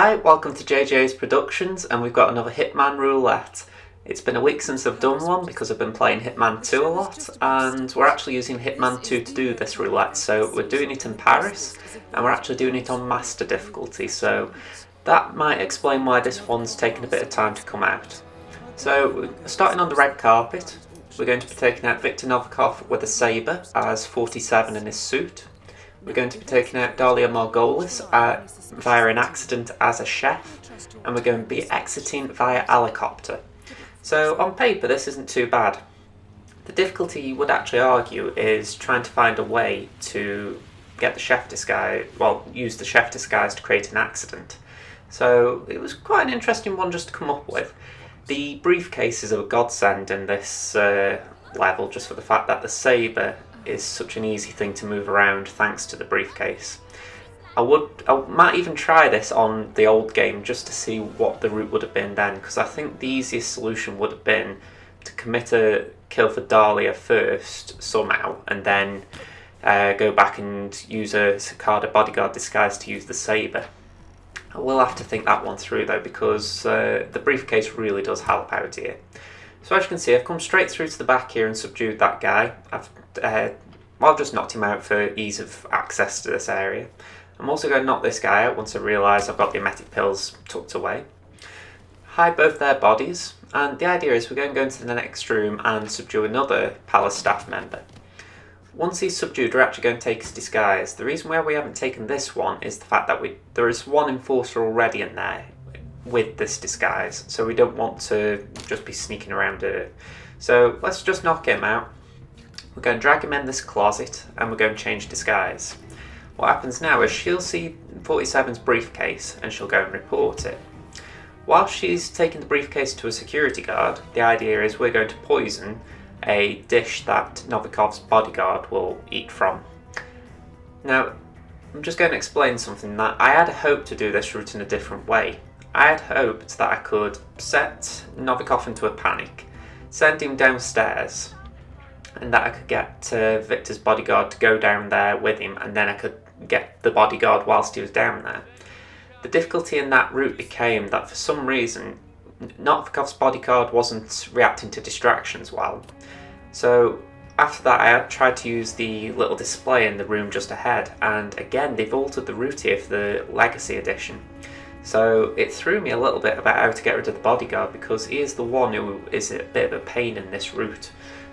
Hi, welcome to JJ's Productions, and we've got another Hitman Roulette. It's been a week since I've done one because I've been playing Hitman 2 a lot, and we're actually using Hitman 2 to do this roulette, so we're doing it in Paris, and we're actually doing it on Master difficulty, so that might explain why this one's taken a bit of time to come out. So, starting on the red carpet, we're going to be taking out Viktor Novikov with a Saber as 47 in his suit. We're going to be taking out Dalia Margolis via an accident as a chef, and we're going to be exiting via helicopter. So on paper this isn't too bad. The difficulty you would actually argue is trying to find a way to get the chef disguise, use the chef disguise to create an accident. So it was quite an interesting one just to come up with. The briefcase is a godsend in this level, just for the fact that the Saber is such an easy thing to move around thanks to the briefcase. I might even try this on the old game just to see what the route would have been then, because I think the easiest solution would have been to commit a kill for Dalia first somehow, and then go back and use a Cicada bodyguard disguise to use the Saber. I will have to think that one through though, because the briefcase really does help out here. So as you can see, I've come straight through to the back here and subdued that guy. I've just knocked him out for ease of access to this area. I'm also going to knock this guy out once I realise I've got the emetic pills tucked away. Hide both their bodies, and the idea is we're going to go into the next room and subdue another palace staff member. Once he's subdued, we're actually going to take his disguise. The reason why we haven't taken this one is the fact that there is one enforcer already in there with this disguise, so we don't want to just be sneaking around here. So let's just knock him out. We're going to drag him in this closet and we're going to change disguise. What happens now is she'll see 47's briefcase and she'll go and report it. While she's taking the briefcase to a security guard, the idea is we're going to poison a dish that Novikov's bodyguard will eat from. Now, I'm just going to explain something that I had hoped to do this route in a different way. I had hoped that I could set Novikov into a panic, send him downstairs, and that I could get Viktor's bodyguard to go down there with him, and then I could get the bodyguard whilst he was down there. The difficulty in that route became that for some reason Novikov's bodyguard wasn't reacting to distractions well. So after that I tried to use the little display in the room just ahead, and again they've altered the route here for the Legacy Edition. So it threw me a little bit about how to get rid of the bodyguard, because he is the one who is a bit of a pain in this route.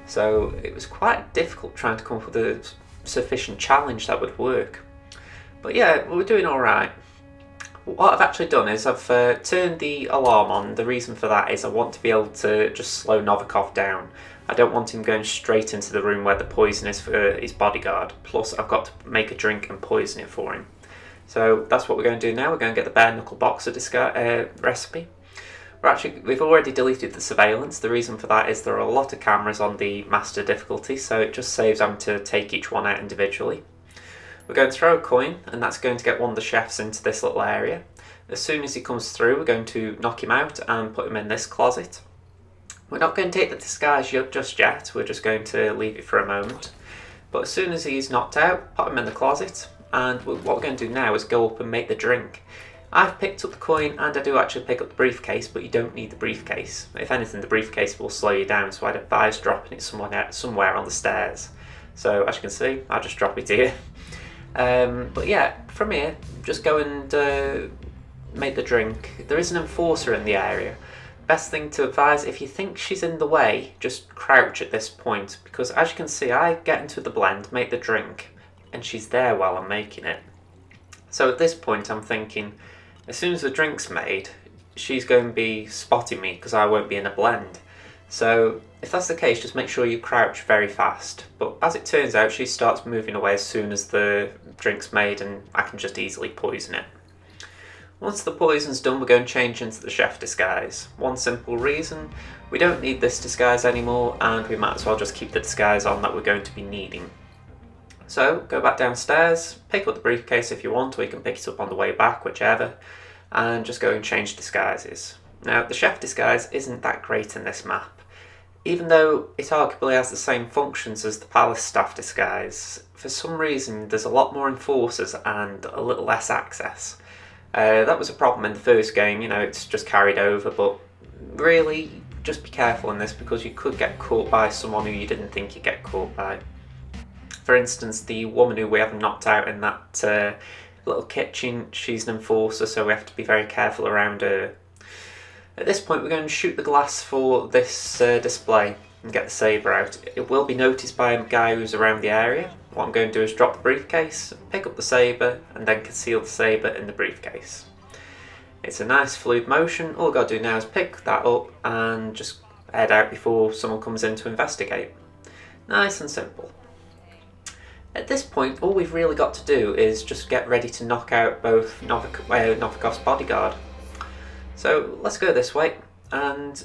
So it was quite difficult trying to come up with a sufficient challenge that would work. But yeah, we're doing alright. What I've actually done is I've turned the alarm on. The reason for that is I want to be able to just slow Novikov down. I don't want him going straight into the room where the poison is for his bodyguard. Plus I've got to make a drink and poison it for him. So that's what we're going to do now. We're going to get the bare knuckle boxer recipe. We've already deleted the surveillance. The reason for that is there are a lot of cameras on the master difficulty, so it just saves having to take each one out individually. We're going to throw a coin, and that's going to get one of the chefs into this little area. As soon as he comes through, we're going to knock him out and put him in this closet. We're not going to take the disguise just yet, we're just going to leave it for a moment. But as soon as he's knocked out, put him in the closet, and what we're going to do now is go up and make the drink. I've picked up the coin, and I do actually pick up the briefcase, but you don't need the briefcase. If anything, the briefcase will slow you down, so I'd advise dropping it somewhere on the stairs. So as you can see, I'll just drop it here. But yeah, from here, just go and make the drink. There is an enforcer in the area. Best thing to advise, if you think she's in the way, just crouch at this point, because as you can see, I get into the blend, make the drink, and she's there while I'm making it. So at this point I'm thinking, as soon as the drink's made, she's going to be spotting me because I won't be in a blend. So if that's the case, just make sure you crouch very fast. But as it turns out, she starts moving away as soon as the drink's made, and I can just easily poison it. Once the poison's done, we're going to change into the chef disguise. One simple reason, we don't need this disguise anymore, and we might as well just keep the disguise on that we're going to be needing. So go back downstairs, pick up the briefcase if you want, or you can pick it up on the way back, whichever, and just go and change disguises. Now the chef disguise isn't that great in this map. Even though it arguably has the same functions as the palace staff disguise, for some reason there's a lot more enforcers and a little less access. That was a problem in the first game, you know, it's just carried over, but really just be careful in this because you could get caught by someone who you didn't think you'd get caught by. For instance, the woman who we have knocked out in that little kitchen, she's an enforcer, so we have to be very careful around her. At this point we're going to shoot the glass for this display and get the saber out. It will be noticed by a guy who's around the area. What I'm going to do is drop the briefcase, pick up the saber, and then conceal the saber in the briefcase. It's a nice fluid motion. All I've got to do now is pick that up and just head out before someone comes in to investigate. Nice and simple. At this point, all we've really got to do is just get ready to knock out both Novikov's bodyguard. So let's go this way, and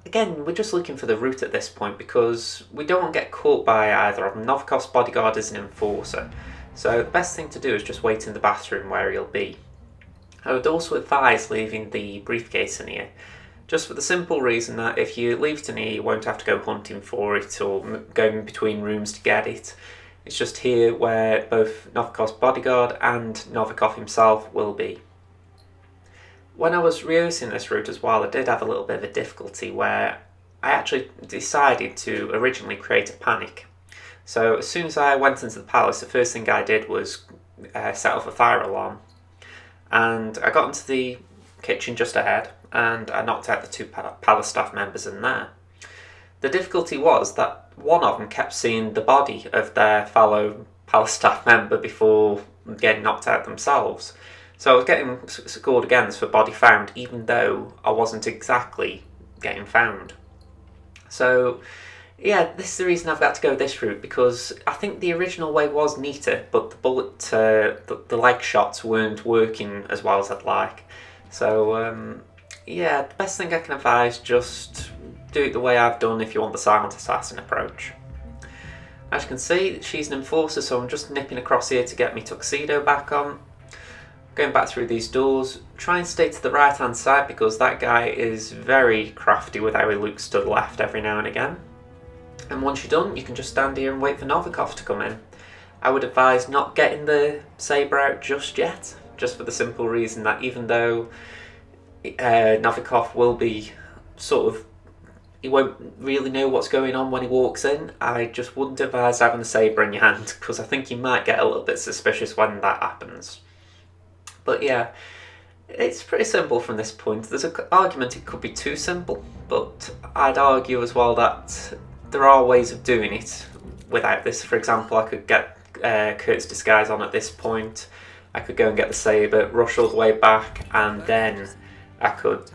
again, we're just looking for the route at this point because we don't want to get caught by either of them. Novikov's bodyguard is an enforcer, so the best thing to do is just wait in the bathroom where he'll be. I would also advise leaving the briefcase in here, just for the simple reason that if you leave it in here, you won't have to go hunting for it or going between rooms to get it. It's just here where both Novikov's bodyguard and Novikov himself will be. When I was rehearsing this route as well, I did have a little bit of a difficulty where I actually decided to originally create a panic. So as soon as I went into the palace, the first thing I did was set off a fire alarm. And I got into the kitchen just ahead and I knocked out the two palace staff members in there. The difficulty was that one of them kept seeing the body of their fellow palace staff member before getting knocked out themselves. So I was getting scored against for body found, even though I wasn't exactly getting found. So yeah, this is the reason I've got to go this route, because I think the original way was neater, but the bullet, the leg shots weren't working as well as I'd like. So yeah, the best thing I can advise, just do it the way I've done if you want the silent assassin approach. As you can see, she's an enforcer, so I'm just nipping across here to get my tuxedo back on. Going back through these doors, try and stay to the right hand side because that guy is very crafty with how he looks to the left every now and again. And once you're done, you can just stand here and wait for Novikov to come in. I would advise not getting the saber out just yet, just for the simple reason that even though Novikov will be sort of, he won't really know what's going on when he walks in, I just wouldn't advise having the saber in your hand because I think you might get a little bit suspicious when that happens. But yeah, it's pretty simple from this point. There's an argument it could be too simple, but I'd argue as well that there are ways of doing it without this. For example, I could get Kurt's disguise on at this point, I could go and get the saber, rush all the way back, and then I could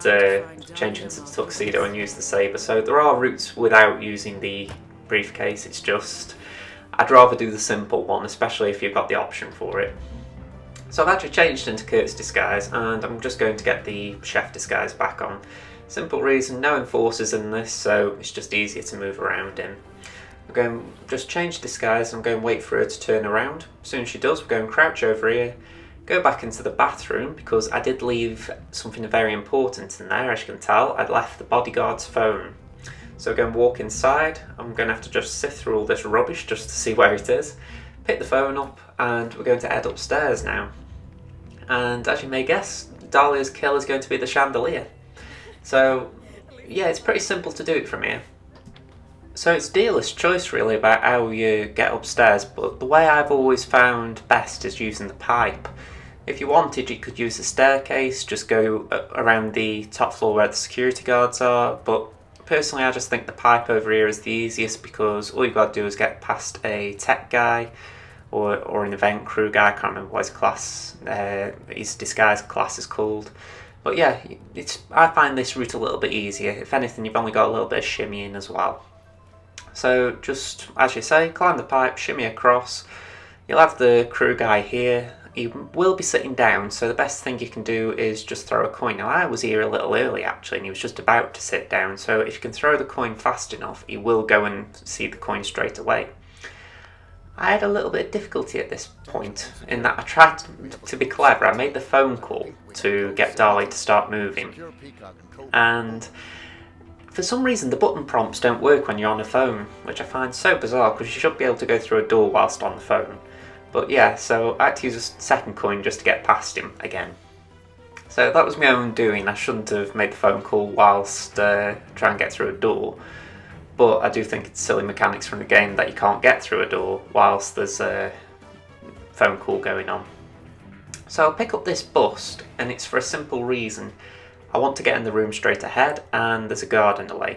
change into the tuxedo and use the saber. So there are routes without using the briefcase, it's just I'd rather do the simple one, especially if you've got the option for it. So I've actually changed into Kurt's disguise and I'm just going to get the chef disguise back on. Simple reason, no enforcers in this, so it's just easier to move around in. I'm going to just change disguise, I'm going to wait for her to turn around. As soon as she does, we're going to crouch over here, go back into the bathroom because I did leave something very important in there, as you can tell. I'd left the bodyguard's phone. So we're going to walk inside, I'm going to have to just sift through all this rubbish just to see where it is. Pick the phone up and we're going to head upstairs now. And as you may guess, Dalia's kill is going to be the chandelier. So yeah, it's pretty simple to do it from here. So it's dealer's choice really about how you get upstairs, but the way I've always found best is using the pipe. If you wanted, you could use the staircase, just go around the top floor where the security guards are, but personally I just think the pipe over here is the easiest because all you've got to do is get past a tech guy or an event crew guy, I can't remember what his class, his disguise class is called. But yeah, I find this route a little bit easier. If anything, you've only got a little bit of shimmying as well. So just, as you say, climb the pipe, shimmy across. You'll have the crew guy here. He will be sitting down, so the best thing you can do is just throw a coin. Now I was here a little early actually, and he was just about to sit down, so if you can throw the coin fast enough, he will go and see the coin straight away. I had a little bit of difficulty at this point, in that I tried to be clever. I made the phone call to get Dalia to start moving, and for some reason the button prompts don't work when you're on a phone, which I find so bizarre because you should be able to go through a door whilst on the phone. But yeah, so I had to use a second coin just to get past him again. So that was my own doing. I shouldn't have made the phone call whilst trying to get through a door. But I do think it's silly mechanics from the game that you can't get through a door whilst there's a phone call going on. So I'll pick up this bust, and it's for a simple reason. I want to get in the room straight ahead, and there's a guard in the way.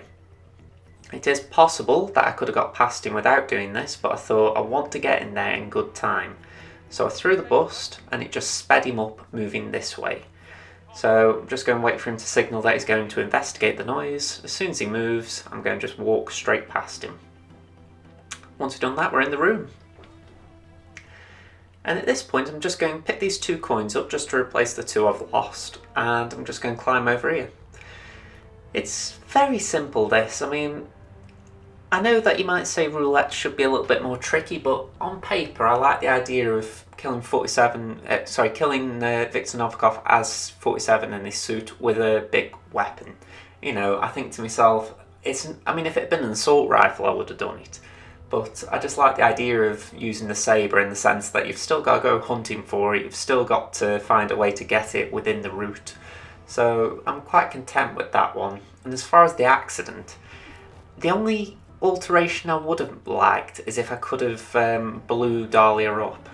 It is possible that I could have got past him without doing this, but I thought I want to get in there in good time. So I threw the bust, and it just sped him up, moving this way. So I'm just going to wait for him to signal that he's going to investigate the noise. As soon as he moves, I'm going to just walk straight past him. Once we've done that, we're in the room. And at this point, I'm just going to pick these 2 coins up just to replace the 2 I've lost, and I'm just going to climb over here. It's very simple, this. I mean, I know that you might say roulette should be a little bit more tricky, but on paper, I like the idea of killing killing Viktor Novikov as 47 in his suit with a big weapon. You know, I think to myself, if it had been an assault rifle, I would have done it. But I just like the idea of using the Saber in the sense that you've still got to go hunting for it, you've still got to find a way to get it within the route. So I'm quite content with that one. And as far as the accident, the only alteration I would have liked is if I could have blew Dalia up.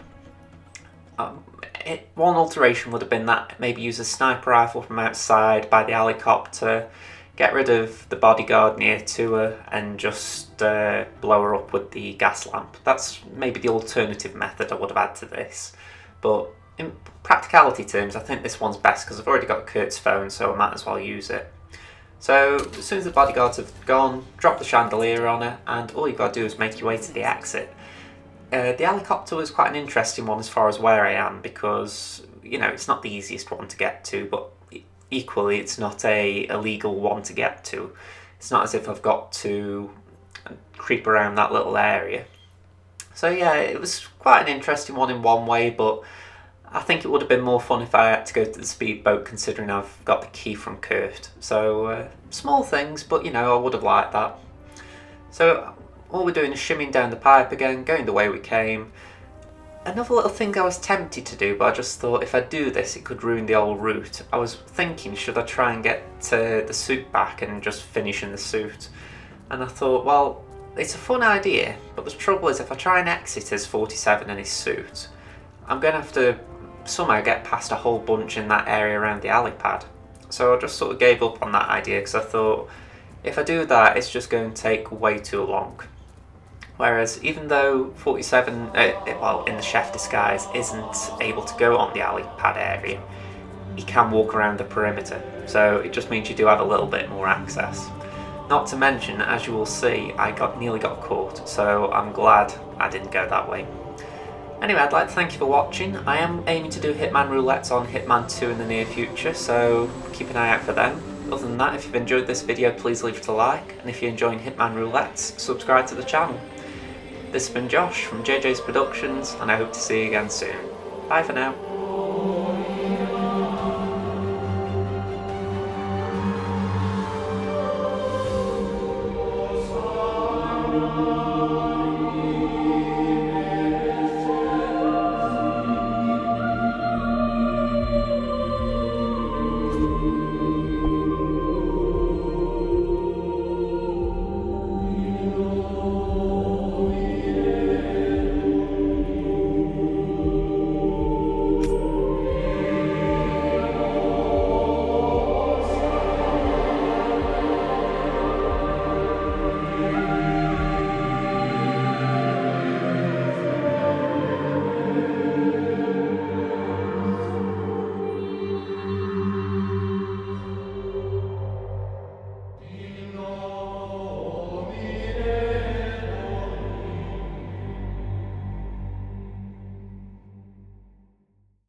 One alteration would have been that maybe use a sniper rifle from outside by the helicopter, get rid of the bodyguard near to her, and just blow her up with the gas lamp. That's maybe the alternative method I would have had to this. But in practicality terms, I think this one's best because I've already got Kurt's phone, so I might as well use it. So as soon as the bodyguards have gone, drop the chandelier on her, and all you've got to do is make your way to the exit. The helicopter was quite an interesting one as far as where I am because, you know, it's not the easiest one to get to, but equally it's not a illegal one to get to. It's not as if I've got to creep around that little area. So yeah, it was quite an interesting one in one way, but I think it would have been more fun if I had to go to the speedboat considering I've got the key from Kurt. So small things, but you know, I would have liked that. So all we're doing is shimmying down the pipe again, going the way we came. Another little thing I was tempted to do, but I just thought if I do this it could ruin the whole route. I was thinking, should I try and get the suit back and just finish in the suit? And I thought, well, it's a fun idea, but the trouble is if I try and exit as 47 in his suit, I'm going to have to somehow get past a whole bunch in that area around the alley pad. So I just sort of gave up on that idea because I thought, if I do that, it's just going to take way too long. Whereas even though 47, in the chef disguise, isn't able to go on the alley pad area, he can walk around the perimeter. So it just means you do have a little bit more access. Not to mention, as you will see, I nearly got caught, so I'm glad I didn't go that way. Anyway, I'd like to thank you for watching. I am aiming to do Hitman Roulette on Hitman 2 in the near future, so keep an eye out for them. Other than that, if you've enjoyed this video, please leave it a like, and if you're enjoying Hitman Roulette, subscribe to the channel. This has been Josh from JJ's Productions, and I hope to see you again soon. Bye for now.